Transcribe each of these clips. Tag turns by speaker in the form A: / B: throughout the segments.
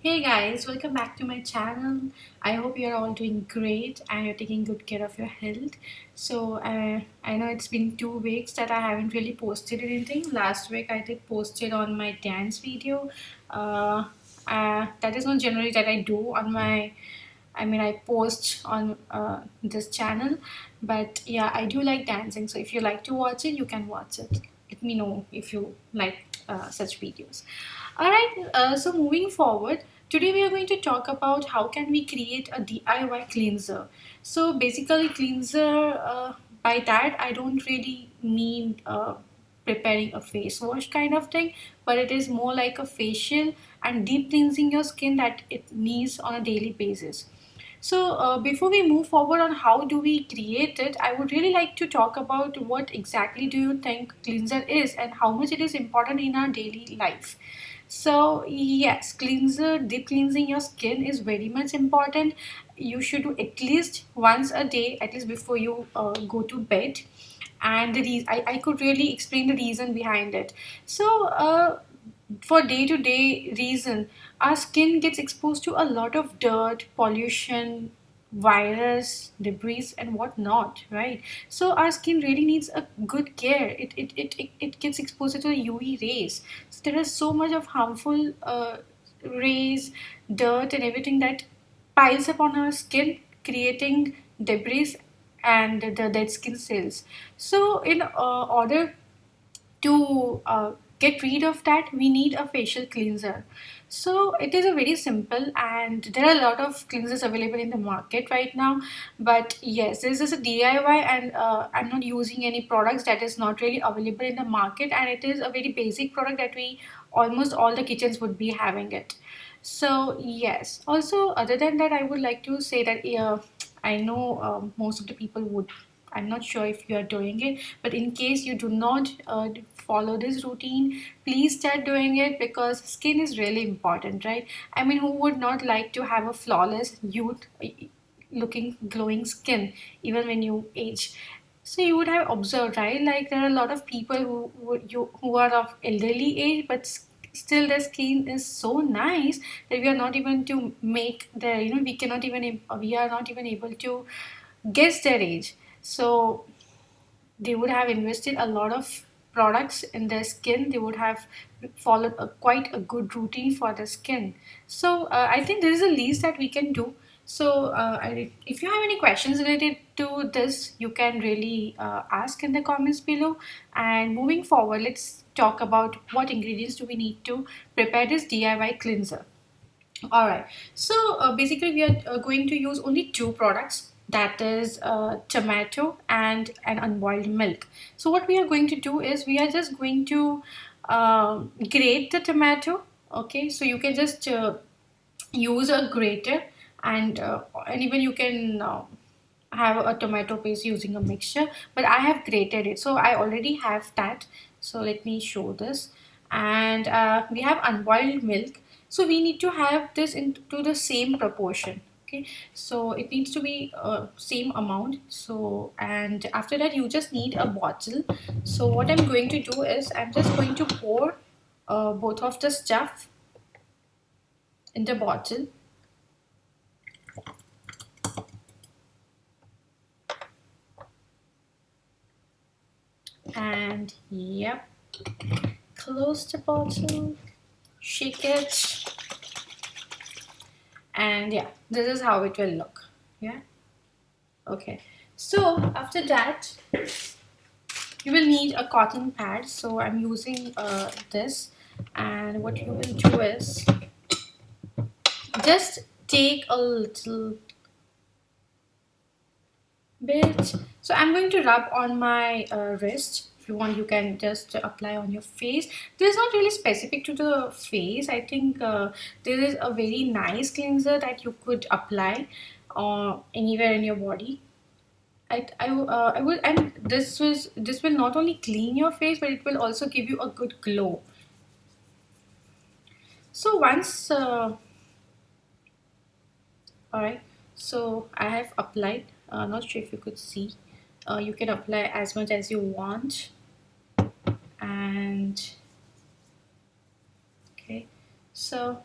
A: Hey guys, welcome back to my channel. I hope you're all doing great and you're taking good care of your health. I know it's been 2 weeks that I haven't really posted anything. Last week I did post it on my dance video. Uh, that is not generally that I do on my I post on this channel, but yeah, I do like dancing. So if you like to watch it, you can watch it. Let me know if you like such videos. All right. So moving forward, today we are going to talk about how can we create a DIY cleanser. So basically, cleanser. By that, I don't really mean preparing a face wash kind of thing, but it is more like a facial and deep cleansing your skin that it needs on a daily basis. So, before we move forward on how do we create it, I would really like to talk about what exactly do you think cleanser is and how much it is important in our daily life. So, yes, cleanser, deep cleansing your skin is very much important. You should do at least once a day, at least before you go to bed. And I could really explain the reason behind it. So, for day to day reason, our skin gets exposed to a lot of dirt, pollution, virus, debris, and whatnot, right? So our skin really needs a good care. It gets exposed to the UV rays. So there is so much of harmful rays, dirt, and everything that piles up on our skin, creating debris and the dead skin cells. So in order to get rid of that, we need a facial cleanser. So it is a very simple, and there are a lot of cleansers available in the market right now. But yes, this is a DIY, and I'm not using any products that is not really available in the market, and it is a very basic product that we almost all the kitchens would be having it. So yes, also other than that, I would like to say that I know most of the people would, I'm not sure if you are doing it, but in case you do not follow this routine, please start doing it because skin is really important, right? I mean, who would not like to have a flawless youth looking glowing skin even when you age? So you would have observed, right? Like there are a lot of people who are of elderly age, but still their skin is so nice that we are not even to make their, we cannot even we are not even able to guess their age. So they would have invested a lot of products in their skin. They would have followed quite a good routine for the skin. So I think this is the least that we can do. So if you have any questions related to this, you can really ask in the comments below. And moving forward, let's talk about what ingredients do we need to prepare this DIY cleanser. All right. So basically, we are going to use only two products. That is tomato and an unboiled milk. So what we are going to do is we are just going to grate the tomato. Okay. So you can just use a grater, and even you can have a tomato paste using a mixture. But I have grated it, so I already have that. So let me show this. And we have unboiled milk, so we need to have this into the same proportion. Okay, so it needs to be same amount. So and after that you just need a bottle. So what I'm going to do is I'm just going to pour both of the stuff in the bottle. And yep, close the bottle, shake it, and yeah, this is how it will look. Yeah, okay. So after that, you will need a cotton pad. So I'm using this, and what you will do is just take a little bit. So I'm going to rub on my wrist. If you want, you can just apply on your face. This is not really specific to the face. I think there is a very nice cleanser that you could apply anywhere in your body. I will, and this will not only clean your face, but it will also give you a good glow. So once, all right. So I have applied. Not sure if you could see. You can apply as much as you want. And okay, so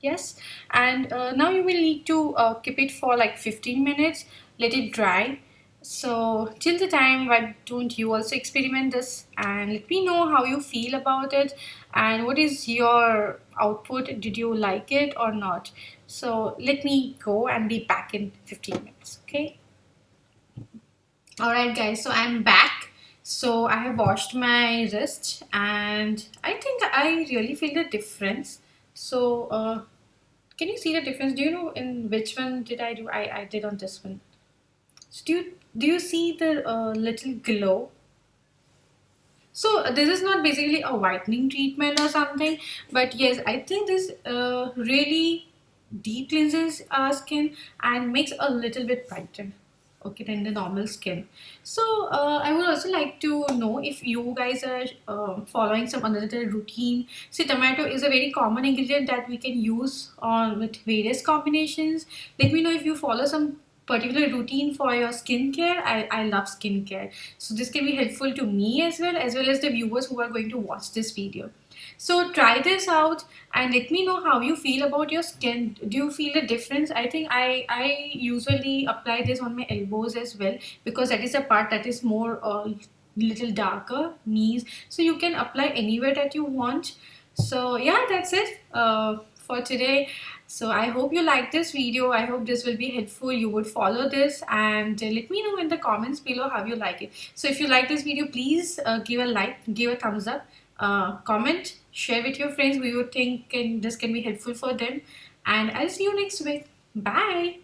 A: Yes, and now you will need to keep it for like 15 minutes, let it dry. So till the time, why don't you also experiment this and let me know how you feel about it and what is your output? Did you like it or not? So let me go and be back in 15 minutes. Okay. All right, guys. So I'm back. So I have washed my wrist and I think I really feel the difference. So can you see the difference? Do you know in which one did I do? I did on this one. So do you see the little glow? So this is not basically a whitening treatment or something, but yes, I think this really deep cleanses our skin and makes a little bit brighter. Okay, than the normal skin. So I would also like to know if you guys are following some another routine. See, tomato is a very common ingredient that we can use on with various combinations. Let me know if you follow some particular routine for your skincare. I love skincare. So this can be helpful to me as well as the viewers who are going to watch this video. So try this out and let me know how you feel about your skin. Do you feel a difference? I think I usually apply this on my elbows as well because that is the part that is more little darker, knees. So you can apply anywhere that you want. So yeah, that's it for today. So I hope you like this video. I hope this will be helpful. You would follow this and let me know in the comments below how you like it. So if you like this video, please give a like, give a thumbs up, comment, share with your friends who you think this can be helpful for them. And I'll see you next week. Bye.